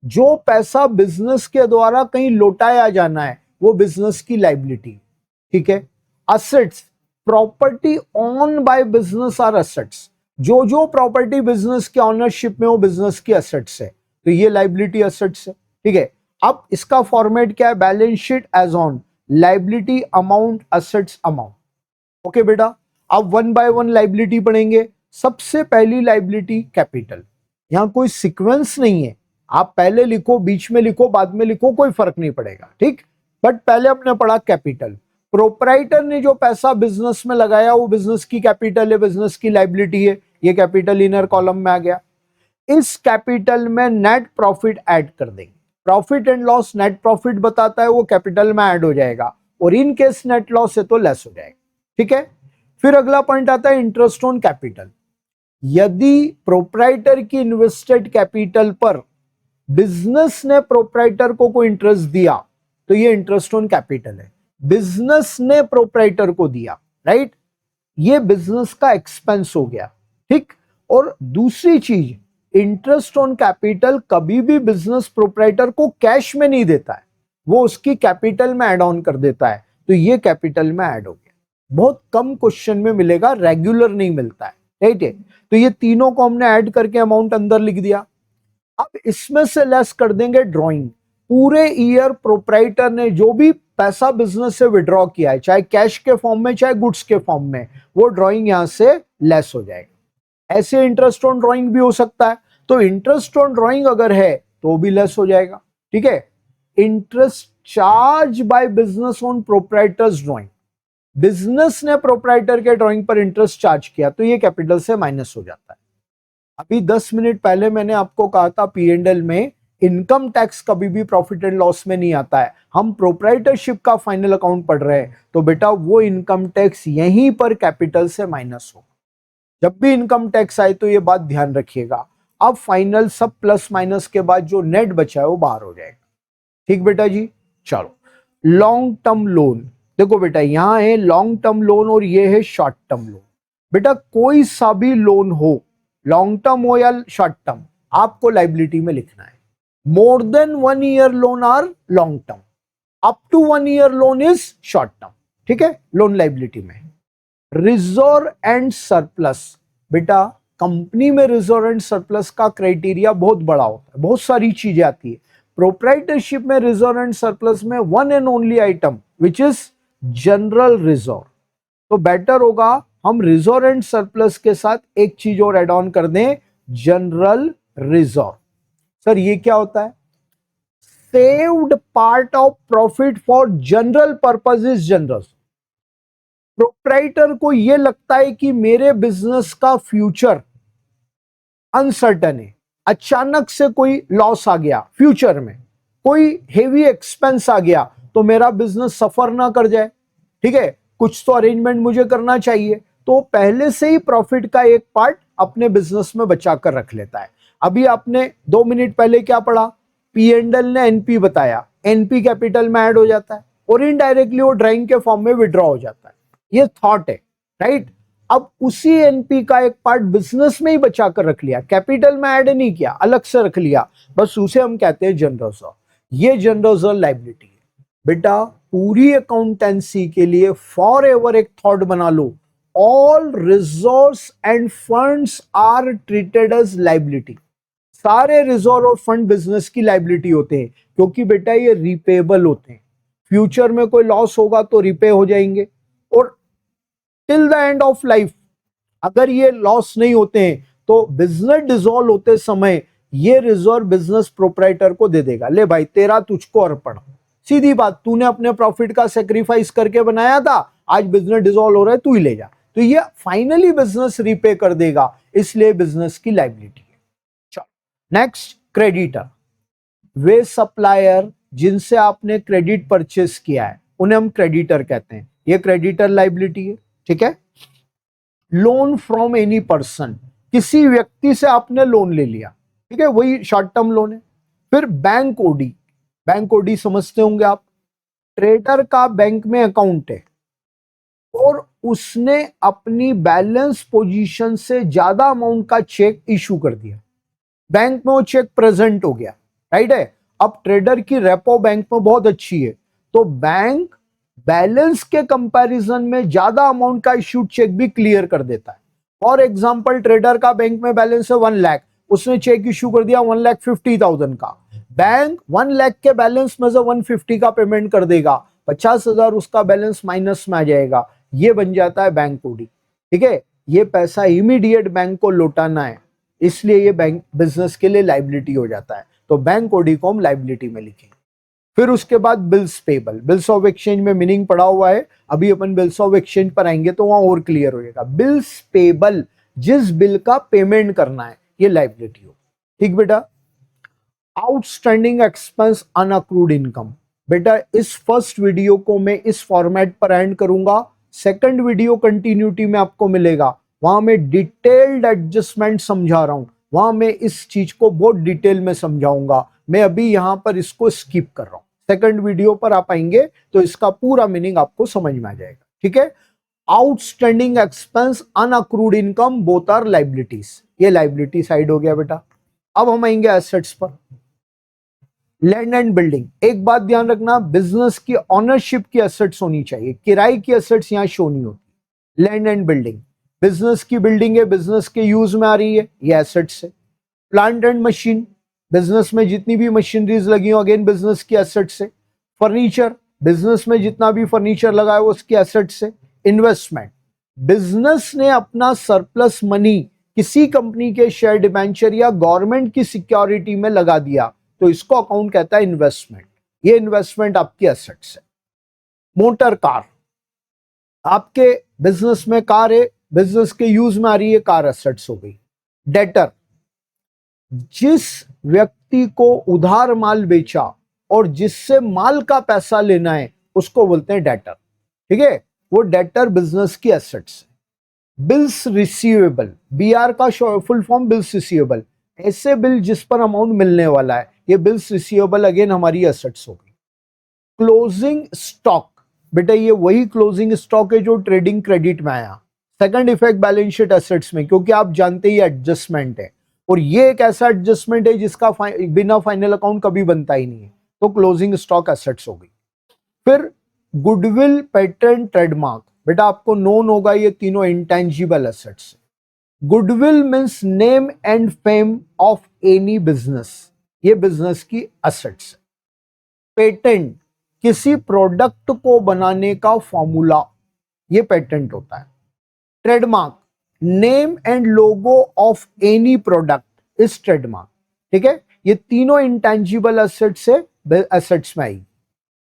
जो पैसा बिजनेस के द्वारा कहीं लौटाया जाना है वो बिजनेस की लायबिलिटी, ठीक है। Assets, property own by business are assets, जो जो प्रॉपर्टी बिजनेस के ऑनरशिप में वो बिजनेस की असेट्स है, तो ये लायबिलिटी असेट्स है, ठीक है। अब इसका फॉर्मेट क्या है, balance sheet as on liability amount assets amount. Okay बेटा, अब वन बाय वन लायबिलिटी पढ़ेंगे। सबसे पहली लायबिलिटी कैपिटल, यहां कोई सीक्वेंस नहीं है, आप पहले लिखो, बीच में लिखो, बाद में लिखो, कोई फर्क नहीं पड़ेगा, ठीक। बट पहले हमने पढ़ा कैपिटल, प्रोपराइटर ने जो पैसा बिजनेस में लगाया वो बिजनेस की कैपिटल है, बिजनेस की लायबिलिटी है, ये कैपिटल इनर कॉलम में आ गया। इस कैपिटल में नेट प्रॉफिट ऐड कर देंगे, profit and loss net profit बताता है, वो कैपिटल में ऐड हो जाएगा, और इन केस नेट लॉस है तो लेस हो जाएगा, ठीक है। फिर अगला पॉइंट आता है इंटरेस्ट ऑन कैपिटल। यदि प्रोपराइटर की इन्वेस्टेड कैपिटल पर बिजनेस ने प्रोपराइटर को कोई इंटरेस्ट दिया तो ये इंटरेस्ट ऑन कैपिटल है, बिजनेस ने प्रोपराइटर को दिया, राइट, ये बिजनेस का एक्सपेंस हो गया, ठीक। और दूसरी चीज, इंटरेस्ट ऑन कैपिटल कभी भी बिजनेस प्रोपराइटर को कैश में नहीं देता है, वो उसकी कैपिटल में ऐड ऑन कर देता है, तो ये कैपिटल में ऐड हो गया। बहुत कम क्वेश्चन में मिलेगा, रेगुलर नहीं मिलता है, राइट है। तो ये तीनों को हमने ऐड करके अमाउंट अंदर लिख दिया। अब इसमें से लेस कर देंगे ड्रॉइंग, पूरे ईयर प्रोपराइटर ने जो भी पैसा बिजनेस से विड्रॉ किया है, चाहे कैश के फॉर्म में चाहे गुड्स के फॉर्म में, वो ड्रॉइंग यहां से लेस हो जाएगा। ऐसे इंटरेस्ट ऑन ड्रॉइंग भी हो सकता है, तो इंटरेस्ट ऑन ड्रॉइंग अगर है तो भी लेस हो जाएगा, ठीक है। Interest charge by business on proprietors drawing, business ने प्रोपराइटर के ड्रॉइंग पर इंटरेस्ट चार्ज किया तो ये कैपिटल से माइनस हो जाता है। अभी 10 मिनट पहले मैंने आपको कहा था पी एंड एल में इनकम टैक्स कभी भी प्रॉफिट एंड लॉस में नहीं आता है, हम प्रोपराइटरशिप का फाइनल अकाउंट पढ़ रहे हैं, तो बेटा वो इनकम टैक्स यहीं पर कैपिटल से माइनस हो। जब भी इनकम टैक्स आए तो ये बात ध्यान रखिएगा। अब फाइनल सब प्लस माइनस के बाद जो नेट बचा है वो बाहर हो जाएगा, ठीक बेटा जी। चलो, लॉन्ग टर्म लोन, देखो बेटा यहां है लॉन्ग टर्म लोन और ये है शॉर्ट टर्म लोन। बेटा कोई सा भी लोन हो, लॉन्ग टर्म हो या शॉर्ट टर्म, आपको लायबिलिटी में लिखना है। More than 1 year loan are long term, up to 1 year loan is short term, ठीक है, लोन लायबिलिटी में। रिजर्व एंड सरप्लस, बेटा कंपनी में रिजर्व एंड सरप्लस का क्राइटेरिया बहुत बड़ा होता है, बहुत सारी चीजें आती है। प्रोपराइटरशिप में रिजर्व एंड सरप्लस में one and only item which is general reserve, तो बेटर होगा हम रिजर्व एंड सरप्लस के साथ एक चीज और एड ऑन कर दें, जनरल रिजर्व। सर ये क्या होता है, saved part of profit for general purpose is general. Proprietor को यह लगता है कि मेरे बिजनेस का फ्यूचर अनसर्टन है, अचानक से कोई लॉस आ गया, फ्यूचर में कोई हेवी एक्सपेंस आ गया तो मेरा बिजनेस सफर ना कर जाए, ठीक है, कुछ तो अरेंजमेंट मुझे करना चाहिए, तो पहले से ही प्रॉफिट का एक पार्ट अपने बिजनेस में बचा कर रख लेता है। अभी आपने 2 मिनट पहले क्या पढ़ा, पी एंड एल ने एनपी बताया, एनपी कैपिटल में ऐड हो जाता है और इनडायरेक्टली वो ड्राइंग के फॉर्म में विड्रॉ हो जाता है, ये थॉट है, राइट। अब उसी एनपी का एक पार्ट बिजनेस में ही बचा कर रख लिया, कैपिटल में ऐड नहीं किया, अलग से रख लिया, बस उसे हम कहते हैं जनरल रिजर्व। ये जनरल रिजर्व लायबिलिटी है। बेटा पूरी अकाउंटेंसी के लिए फॉर एवर एक थॉट बना लो, all reserves and funds are treated as liability. सारे रिजर्व और फंड बिजनेस की लाइबिलिटी होते हैं, क्योंकि बेटा ये रिपेबल होते हैं। फ्यूचर में कोई लॉस होगा तो रिपे हो जाएंगे, और till the end of life अगर ये लॉस नहीं होते हैं तो बिजनेस डिसॉल्व होते समय ये रिजर्व बिजनेस प्रोप्राइटर को दे देगा, ले भाई तेरा तुझको अर्पण। सीधी बात, तूने अपने प्रॉफिट का सेक्रीफाइस करके बनाया था, आज बिजनेस डिसॉल्व हो रहा है, तू ही ले जा। तो ये फाइनली बिजनेस रिपे कर देगा, इसलिए बिजनेस की लाइबिलिटी है। चलो नेक्स्ट, क्रेडिटर। वे सप्लायर जिनसे आपने क्रेडिट परचेस किया है उन्हें हम क्रेडिटर कहते हैं, ये क्रेडिटर लाइबिलिटी है। ठीक है। लोन फ्रॉम एनी पर्सन, किसी व्यक्ति से आपने लोन ले लिया, ठीक है, वही शॉर्ट टर्म लोन है। फिर बैंक ओडी, बैंक ओडी समझते होंगे आप, ट्रेडर का बैंक में अकाउंट है और उसने अपनी बैलेंस पोजीशन से ज्यादा अमाउंट का चेक इशू कर दिया, बैंक में वो चेक प्रेजेंट हो गया, राइट है। अब ट्रेडर की रेपो बैंक में बहुत अच्छी है, तो बैंक बैलेंस के कंपैरिजन में ज्यादा अमाउंट का इश्यूड चेक भी क्लियर कर देता है। फॉर एग्जांपल, ट्रेडर का बैंक में बैलेंस है 1 लाख, उसने चेक इशू कर दिया 1,50,000 का, बैंक 1 लाख के बैलेंस में से 150 का पेमेंट कर देगा, 50,000 उसका बैलेंस माइनस में आ जाएगा, ये बन जाता है बैंक ओडी। ठीक है, ये पैसा इमीडिएट बैंक को लौटाना है, इसलिए ये बैंक बिजनेस के लिए लाइबिलिटी हो जाता है, तो बैंक ओडी को हम लाइबिलिटी में लिखेंगे। फिर उसके बाद bills payable, bills of exchange में मीनिंग पढ़ा हुआ है, अभी अपन बिल्स ऑफ एक्सचेंज पर आएंगे तो वहां और क्लियर हो जाएगा। बिल्स पेबल, जिस बिल का पेमेंट करना है, ये लाइबिलिटी हो। ठीक बेटा। आउटस्टैंडिंग एक्सपेंस अनअक्रूड इनकम, बेटा इस फर्स्ट वीडियो को मैं इस फॉर्मेट पर एंड करूंगा, सेकंड वीडियो कंटिन्यूटी में आपको मिलेगा, वहां मैं डिटेल्ड एडजस्टमेंट समझा रहा हूं, वहां मैं इस चीज को बहुत डिटेल में समझाऊंगा। मैं अभी यहां पर इसको स्किप कर रहा हूं, सेकंड वीडियो पर आप आएंगे तो इसका पूरा मीनिंग आपको समझ में आ जाएगा। ठीक है। Outstanding expense unaccrued income both are liabilities, ये लाइबिलिटी साइड हो गया बेटा। अब हम आएंगे एसेट्स पर। लैंड एंड बिल्डिंग, एक बात ध्यान रखना, बिजनेस की ऑनरशिप की एसेट्स होनी चाहिए, किराए की एसेट्स यहां शो नहीं होती। लैंड एंड बिल्डिंग, बिजनेस की बिल्डिंग है, बिजनेस के यूज में आ रही है, ये एसेट्स है। प्लांट एंड मशीन, बिजनेस में जितनी भी मशीनरीज लगी हो, अगेन बिजनेस की एसेट्स है। फर्नीचर, बिजनेस में जितना भी फर्नीचर लगा है वो उसकी एसेट्स है। इन्वेस्टमेंट, बिजनेस ने अपना सरप्लस मनी किसी कंपनी के शेयर डिबेंचर या गवर्नमेंट की सिक्योरिटी में लगा दिया, तो इसको अकाउंट कहता है इन्वेस्टमेंट, ये इन्वेस्टमेंट आपकी एसेट्स है। मोटर कार, आपके बिजनेस में कार है, बिजनेस के यूज में आ रही है, कार एसेट्स हो गई। डेटर, जिस व्यक्ति को उधार माल बेचा और जिससे माल का पैसा लेना है उसको बोलते हैं डेटर। ठीक है, वो डेटर बिजनेस की एसेट्स है। बिल्स रिसीवेबल, बीआर का फुल फॉर्म बिल्स रिसीवेबल, ऐसे बिल जिस पर अमाउंट मिलने वाला है, ये बिल्स रिसीवेबल अगेन हमारी एसेट्स हो गई। क्लोजिंग स्टॉक, बेटा ये वही क्लोजिंग स्टॉक है जो ट्रेडिंग क्रेडिट में आया, second effect balance sheet assets में, क्योंकि आप जानते ही एडजस्टमेंट है, और ये एक ऐसा एडजस्टमेंट है जिसका बिना फाइनल अकाउंट कभी बनता ही नहीं है, तो क्लोजिंग स्टॉक एसेट्स हो गई। फिर गुडविल, पेटेंट, ट्रेडमार्क, बेटा आपको नोन होगा ये तीनों intangible assets. Goodwill means name and fame of any business, ये बिजनेस की एसेट्स। पेटेंट, किसी प्रोडक्ट को बनाने का फॉर्मूला, ये पेटेंट होता है। Trademark, name and logo of any product is trademark. ठीक है, ये तीनों इंटेंजिबल एसेट्स से एसेट्स में आई।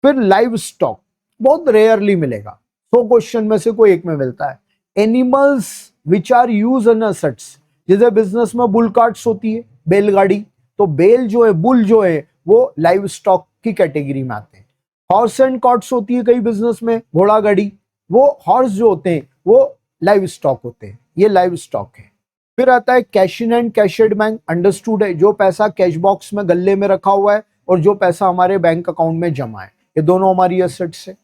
फिर लाइव स्टॉक, बहुत रेयरली मिलेगा, 100 क्वेश्चन में से कोई एक में मिलता है। Animals which are use in assets, जैसे बिजनेस में बुल कार्ट्स होती है, बैलगाड़ी, तो बेल जो है, बुल जो है, वो लाइव स्टॉक की कैटेगरी में आते हैं। हॉर्स एंड कार्ट्स होती है कई बिजनेस में, घोड़ा गाड़ी, वो हॉर्स जो होते हैं वो लाइव स्टॉक होते हैं, ये लाइव स्टॉक है। फिर आता है cash in and cash at bank, understood है, जो पैसा कैश बॉक्स में गल्ले में रखा हुआ है और जो पैसा हमारे बैंक अकाउंट में जमा है, ये दोनों हमारी एसेट्स है।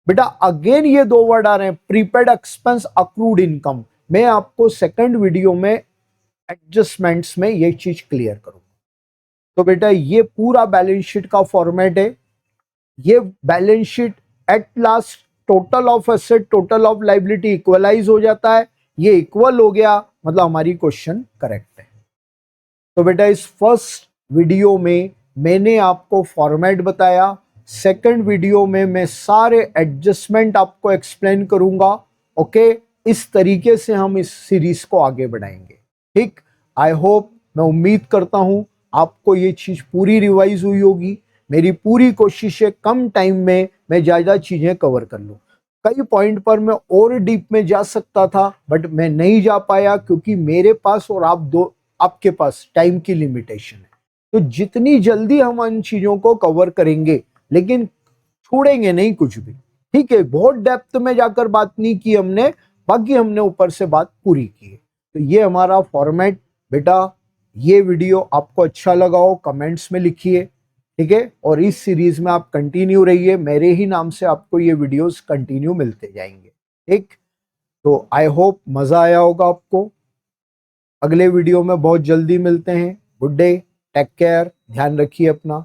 बेटा अगेन ये दो वर्ड आ रहे हैं, प्रीपेड एक्सपेंस, अक्रूड इनकम, मैं आपको सेकंड वीडियो में एडजस्टमेंट्स में ये चीज क्लियर करूंगा। तो बेटा ये पूरा बैलेंस शीट का फॉर्मेट है, ये balance sheet at last total of asset total of liability equalize हो जाता है, ये इक्वल हो गया, मतलब हमारी क्वेश्चन करेक्ट है। तो बेटा इस फर्स्ट वीडियो में मैंने आपको फॉर्मेट बताया, सेकंड वीडियो में मैं सारे एडजस्टमेंट आपको एक्सप्लेन करूंगा। ओके, इस तरीके से हम इस सीरीज को आगे बढ़ाएंगे। ठीक, आई होप, मैं उम्मीद करता हूं आपको ये चीज पूरी रिवाइज हुई होगी। मेरी पूरी कोशिश है कम टाइम में मैं ज़्यादा चीजें कवर कर लूं। कई पॉइंट पर मैं और डीप में जा सकता था बट मैं नहीं जा पाया, क्योंकि मेरे पास और आपके पास टाइम की लिमिटेशन है। तो जितनी जल्दी हम इन चीजों को कवर करेंगे, लेकिन छोड़ेंगे नहीं कुछ भी। ठीक है, बहुत डेप्थ में जाकर बात नहीं की हमने, बाकी हमने ऊपर से बात पूरी की है। तो ये हमारा फॉर्मेट। बेटा ये वीडियो आपको अच्छा लगा हो कमेंट्स में लिखिए, ठीक है, और इस सीरीज में आप कंटिन्यू रहिए, मेरे ही नाम से आपको ये वीडियोस कंटिन्यू मिलते जाएंगे। ठीक, तो आई होप मजा आया होगा आपको। अगले वीडियो में बहुत जल्दी मिलते हैं। गुड डे, टेक केयर, ध्यान रखिए अपना।